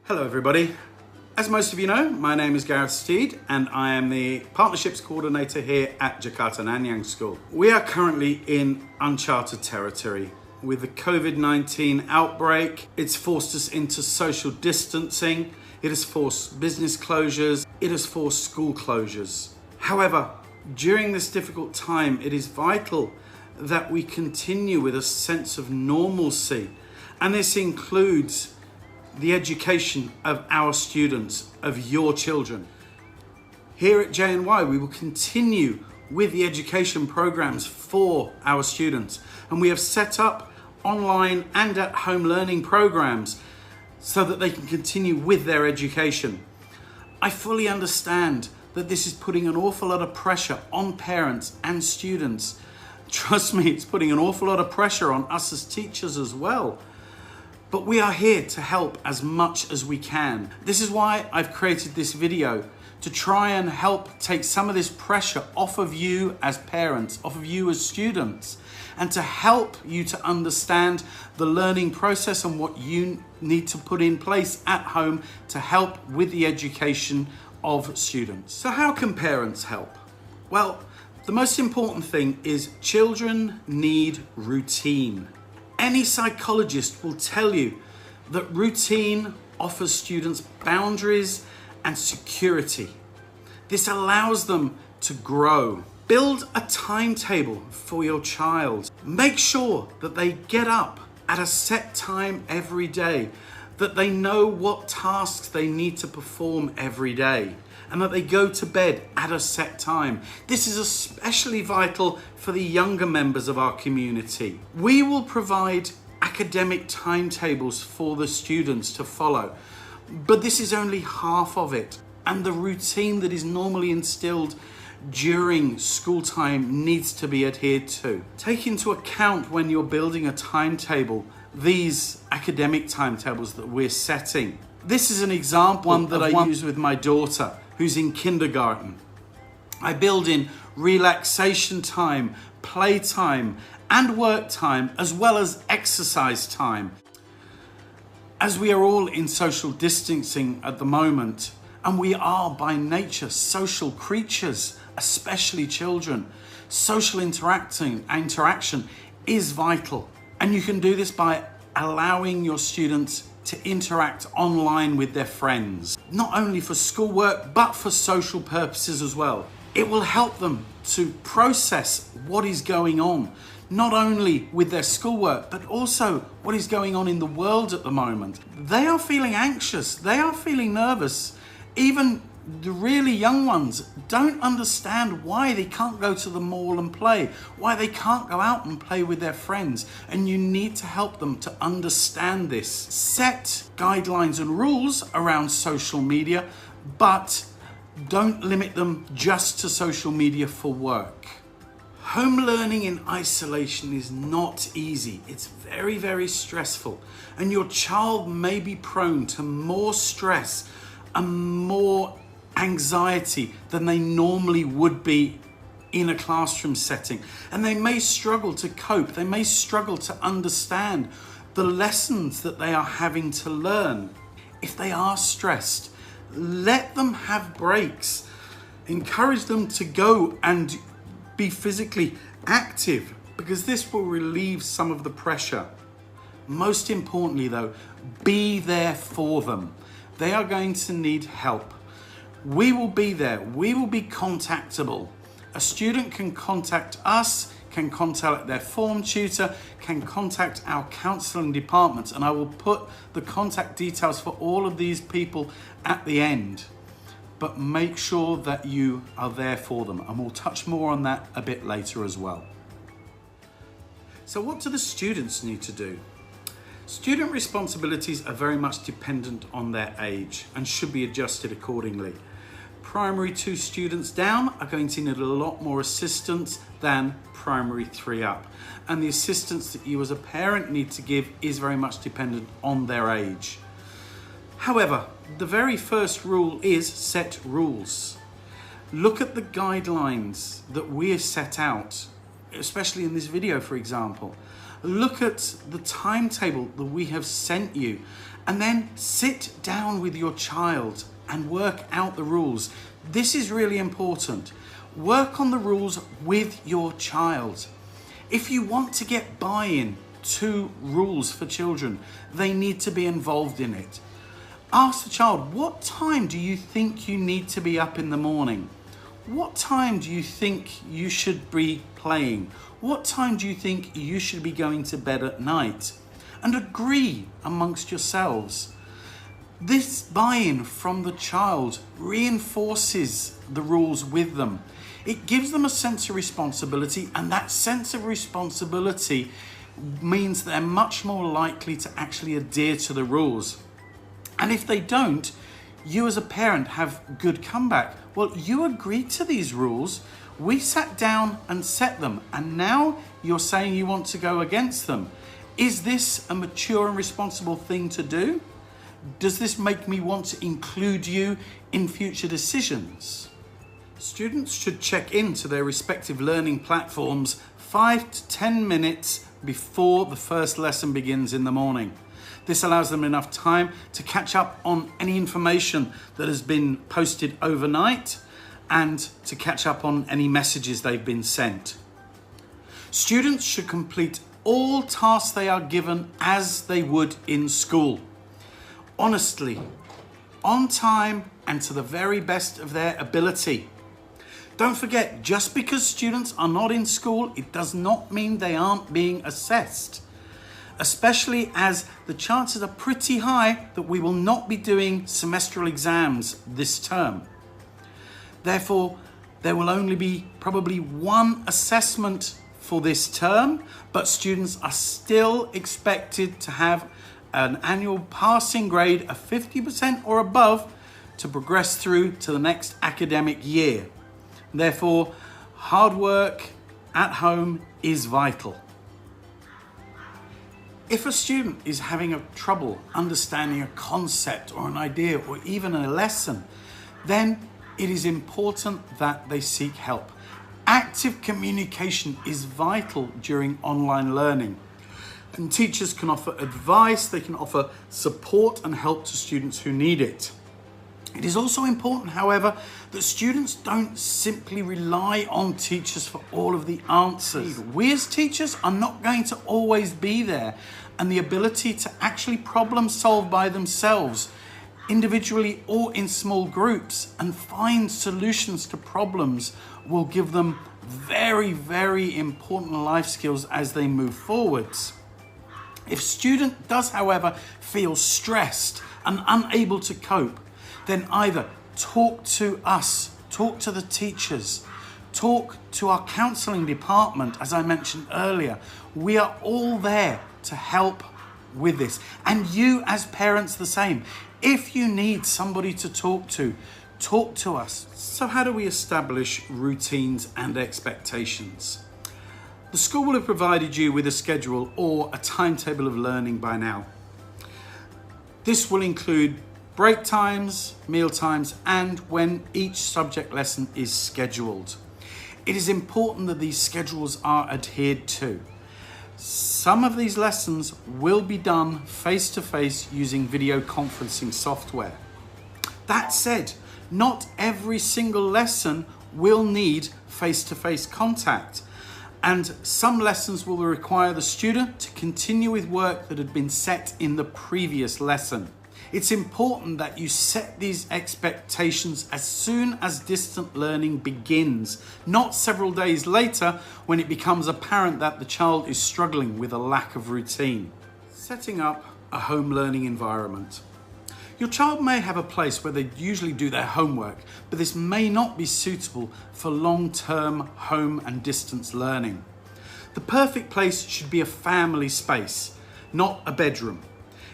Hello everybody. As most of you know, my name is Gareth Steed and I am the Partnerships Coordinator here at Jakarta Nanyang School. We are currently in uncharted territory. With the COVID-19 outbreak, it's forced us into social distancing, it has forced business closures, it has forced school closures. However, during this difficult time, it is vital that we continue with a sense of normalcy, and this includes the education of our students, of your children. Here at JNY, we will continue with the education programs for our students, and we have set up online and at home learning programs so that they can continue with their education. I fully understand that this is putting an awful lot of pressure on parents and students. Trust me, it's putting an awful lot of pressure on us as teachers as well. But we are here to help as much as we can. This is why I've created this video, to try and help take some of this pressure off of you as parents, off of you as students, and to help you to understand the learning process and what you need to put in place at home to help with the education of students. So how can parents help? Well, the most important thing is children need routine. Any psychologist will tell you that routine offers students boundaries and security. This allows them to grow. Build a timetable for your child. Make sure that they get up at a set time every day, that they know what tasks they need to perform every day, and that they go to bed at a set time. This is especially vital for the younger members of our community. We will provide academic timetables for the students to follow, but this is only half of it. And the routine that is normally instilled during school time needs to be adhered to. Take into account when you're building a timetable, these academic timetables that we're setting. This is an example, one that I use with my daughter, who's in kindergarten. I build in relaxation time, play time, and work time, as well as exercise time. As we are all in social distancing at the moment, and we are by nature social creatures, especially children, social interaction is vital. And you can do this by allowing your students to interact online with their friends, not only for schoolwork, but for social purposes as well. It will help them to process what is going on, not only with their schoolwork, but also what is going on in the world at the moment. They are feeling anxious, they are feeling nervous. Even the really young ones don't understand why they can't go to the mall and play, why they can't go out and play with their friends, and you need to help them to understand this. Set guidelines and rules around social media, but don't limit them just to social media for work. Home learning in isolation is not easy. It's very, very stressful, and your child may be prone to more stress and more anxiety than they normally would be in a classroom setting. And they may struggle to cope. They may struggle to understand the lessons that they are having to learn. If they are stressed, let them have breaks. Encourage them to go and be physically active, because this will relieve some of the pressure. Most importantly though, be there for them. They are going to need help. We will be there. We will be contactable. A student can contact us, can contact their form tutor, can contact our counselling department, and I will put the contact details for all of these people at the end. But make sure that you are there for them, and we'll touch more on that a bit later as well. So what do the students need to do? Student responsibilities are very much dependent on their age and should be adjusted accordingly. Primary 2 students down are going to need a lot more assistance than primary 3 up. And the assistance that you as a parent need to give is very much dependent on their age. However, the very first rule is set rules. Look at the guidelines that we have set out, especially in this video, for example. Look at the timetable that we have sent you, and then sit down with your child and work out the rules. This is really important. Work on the rules with your child. If you want to get buy-in to rules for children, they need to be involved in it. Ask the child, what time do you think you need to be up in the morning? What time do you think you should be playing? What time do you think you should be going to bed at night? And agree amongst yourselves. This buy-in from the child reinforces the rules with them. It gives them a sense of responsibility, and that sense of responsibility means they're much more likely to actually adhere to the rules. And if they don't, you as a parent have good comeback. Well, you agreed to these rules. We sat down and set them, and now you're saying you want to go against them. Is this a mature and responsible thing to do? Does this make me want to include you in future decisions? Students should check into their respective learning platforms 5 to 10 minutes before the first lesson begins in the morning. This allows them enough time to catch up on any information that has been posted overnight and to catch up on any messages they've been sent. Students should complete all tasks they are given as they would in school. Honestly, on time, and to the very best of their ability. Don't forget, just because students are not in school, it does not mean they aren't being assessed. Especially as the chances are pretty high that we will not be doing semestral exams this term. Therefore, there will only be probably one assessment for this term, but students are still expected to have an annual passing grade of 50% or above to progress through to the next academic year. Therefore, hard work at home is vital. If a student is having trouble understanding a concept or an idea or even a lesson, then it is important that they seek help. Active communication is vital during online learning, and teachers can offer advice, they can offer support and help to students who need it. It is also important, however, that students don't simply rely on teachers for all of the answers. We as teachers are not going to always be there, and the ability to actually problem solve by themselves, individually or in small groups, and find solutions to problems will give them very, very important life skills as they move forwards. If student does, however, feel stressed and unable to cope, then either talk to us, talk to the teachers, talk to our counselling department, as I mentioned earlier. We are all there to help with this. And you as parents the same. If you need somebody to talk to us. So how do we establish routines and expectations? The school will have provided you with a schedule or a timetable of learning by now. This will include break times, meal times, and when each subject lesson is scheduled. It is important that these schedules are adhered to. Some of these lessons will be done face-to-face using video conferencing software. That said, not every single lesson will need face-to-face contact, and some lessons will require the student to continue with work that had been set in the previous lesson. It's important that you set these expectations as soon as distant learning begins, not several days later when it becomes apparent that the child is struggling with a lack of routine. Setting up a home learning environment. Your child may have a place where they usually do their homework, but this may not be suitable for long-term home and distance learning. The perfect place should be a family space, not a bedroom.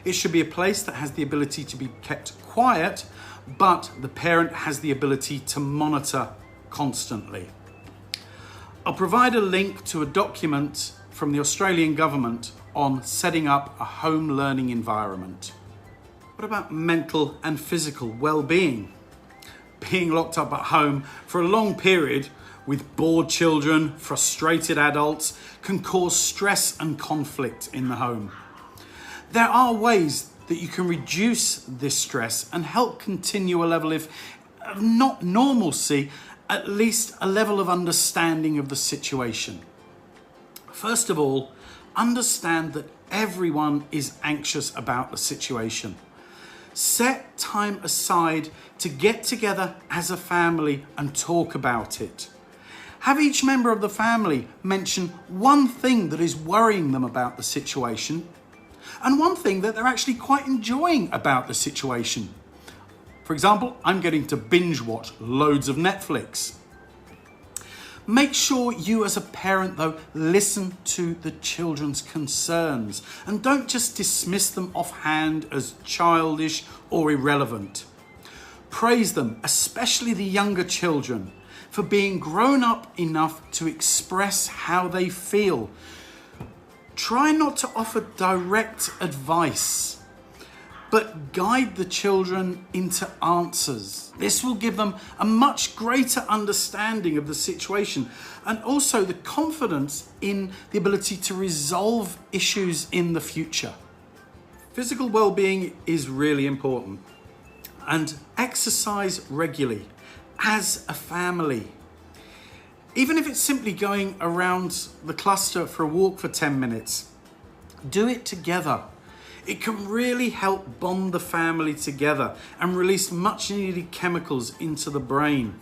It should be a place that has the ability to be kept quiet, but the parent has the ability to monitor constantly. I'll provide a link to a document from the Australian government on setting up a home learning environment. What about mental and physical well-being? Being locked up at home for a long period with bored children, frustrated adults, can cause stress and conflict in the home. There are ways that you can reduce this stress and help continue a level of not normalcy, at least a level of understanding of the situation. First of all, understand that everyone is anxious about the situation. Set time aside to get together as a family and talk about it. Have each member of the family mention one thing that is worrying them about the situation and one thing that they're actually quite enjoying about the situation. For example, I'm getting to binge watch loads of Netflix. Make sure you as a parent, though, listen to the children's concerns and don't just dismiss them offhand as childish or irrelevant. Praise them, especially the younger children, for being grown up enough to express how they feel. Try not to offer direct advice, but guide the children into answers. This will give them a much greater understanding of the situation and also the confidence in the ability to resolve issues in the future. Physical well-being is really important, and exercise regularly as a family. Even if it's simply going around the cluster for a walk for 10 minutes, do it together. It can really help bond the family together and release much needed chemicals into the brain.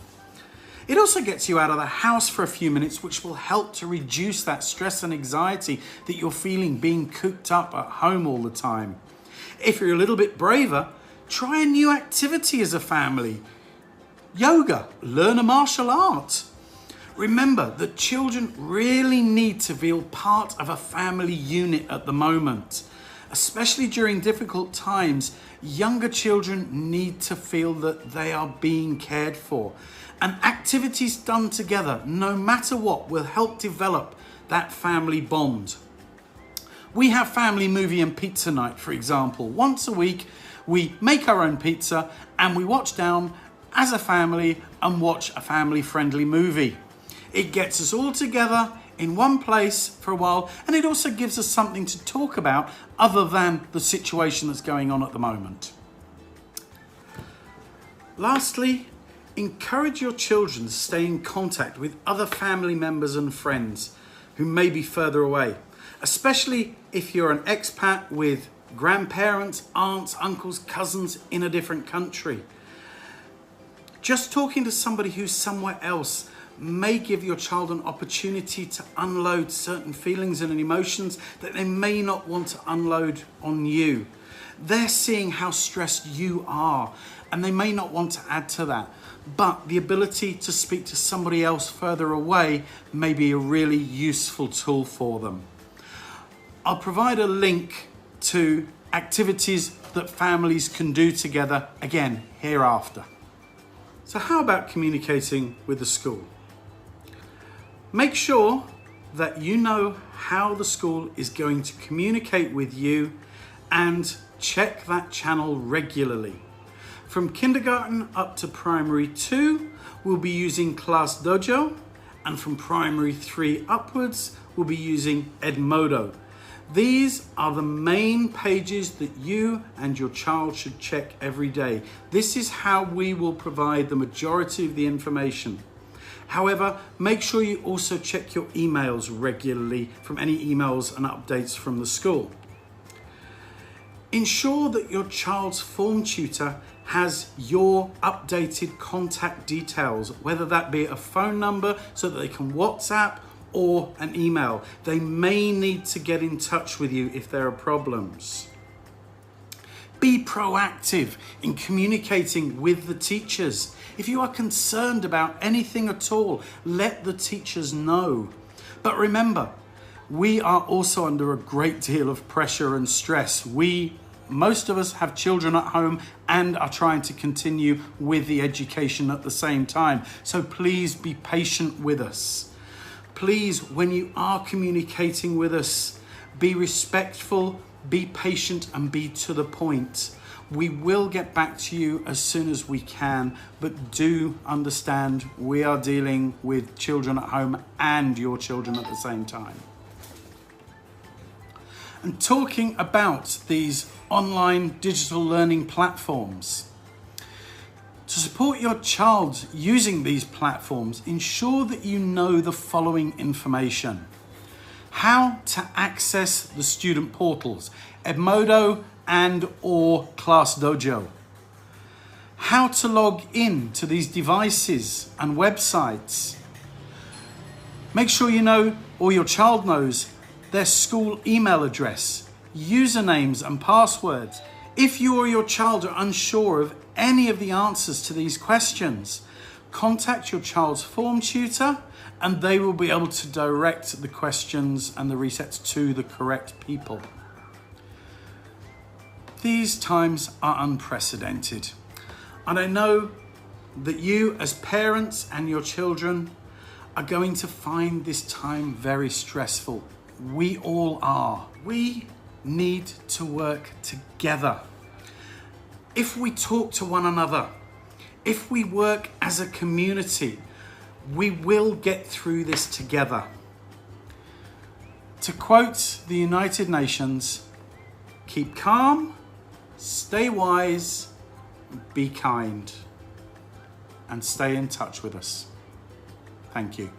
It also gets you out of the house for a few minutes, which will help to reduce that stress and anxiety that you're feeling being cooped up at home all the time. If you're a little bit braver, try a new activity as a family. Yoga, learn a martial art. Remember that children really need to feel part of a family unit at the moment. Especially during difficult times, younger children need to feel that they are being cared for. And activities done together, no matter what, will help develop that family bond. We have family movie and pizza night, for example. Once a week, we make our own pizza and we watch down as a family and watch a family-friendly movie. It gets us all together in one place for a while, and it also gives us something to talk about other than the situation that's going on at the moment. Lastly, encourage your children to stay in contact with other family members and friends who may be further away, especially if you're an expat with grandparents, aunts, uncles, cousins in a different country. Just talking to somebody who's somewhere else may give your child an opportunity to unload certain feelings and emotions that they may not want to unload on you. They're seeing how stressed you are and they may not want to add to that. But the ability to speak to somebody else further away may be a really useful tool for them. I'll provide a link to activities that families can do together, again, hereafter. So how about communicating with the school? Make sure that you know how the school is going to communicate with you and check that channel regularly. From kindergarten up to primary 2, we'll be using Class Dojo, and from primary 3 upwards, we'll be using Edmodo. These are the main pages that you and your child should check every day. This is how we will provide the majority of the information. However, make sure you also check your emails regularly from any emails and updates from the school. Ensure that your child's form tutor has your updated contact details, whether that be a phone number so that they can WhatsApp or an email. They may need to get in touch with you if there are problems. Be proactive in communicating with the teachers. If you are concerned about anything at all, let the teachers know. But remember, we are also under a great deal of pressure and stress. Most of us have children at home and are trying to continue with the education at the same time. So please be patient with us. Please, when you are communicating with us, be respectful, be patient and be to the point. We will get back to you as soon as we can, but do understand we are dealing with children at home and your children at the same time. And talking about these online digital learning platforms, to support your child using these platforms, ensure that you know the following information. How to access the student portals, Edmodo and or Class Dojo. How to log in to these devices and websites. Make sure you know, or your child knows, their school email address, usernames and passwords. If you or your child are unsure of any of the answers to these questions, contact your child's form tutor and they will be able to direct the questions and the resets to the correct people. These times are unprecedented, and I know that you as parents and your children are going to find this time very stressful. We all are. We need to work together. If we talk to one another, if we work as a community, we will get through this together. To quote the United Nations, keep calm, stay wise, be kind, and stay in touch with us. Thank you.